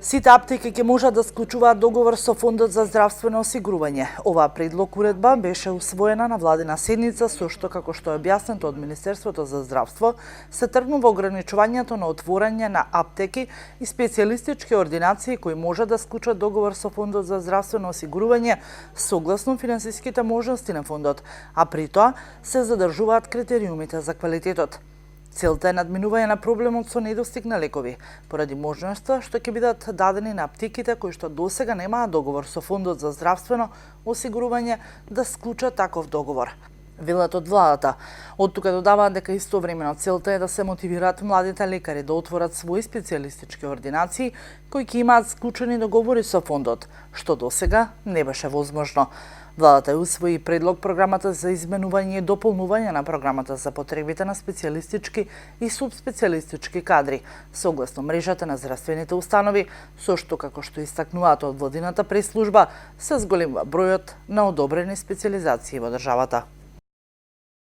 Сите аптеки ќе можат да склучуваат договор со Фондот за здравствено осигурување. Оваа предлог уредба беше усвоена на владина седница, со што, како што е објаснето од Министерството за здравство, се тргнува ограничувањето на отворање на аптеки и специјалистички ординации кои можат да склучат договор со Фондот за здравствено осигурување согласно финансиските можности на фондот, а при тоа се задржуваат критериумите за квалитетот. Целта е надминување на проблемот со недостиг на лекови, поради можноста што ќе бидат дадени на аптеките кои што досега немаат договор со Фондот за здравствено осигурување да склучат таков договор. Велат од владата. Од тука додаваат дека истовремено целта е да се мотивираат младите лекари да отворат своји специјалистички ординации кои ќе имаат склучени договори со фондот, што досега не беше возможно. Владата усвои предлог програмата за изменување и дополнување на програмата за потребите на специјалистички и субспецијалистички кадри, согласно мрежата на здравствените установи, со што, како што истакнуваат од владината пресслужба, се зголемува бројот на одобрени специјализации во државата.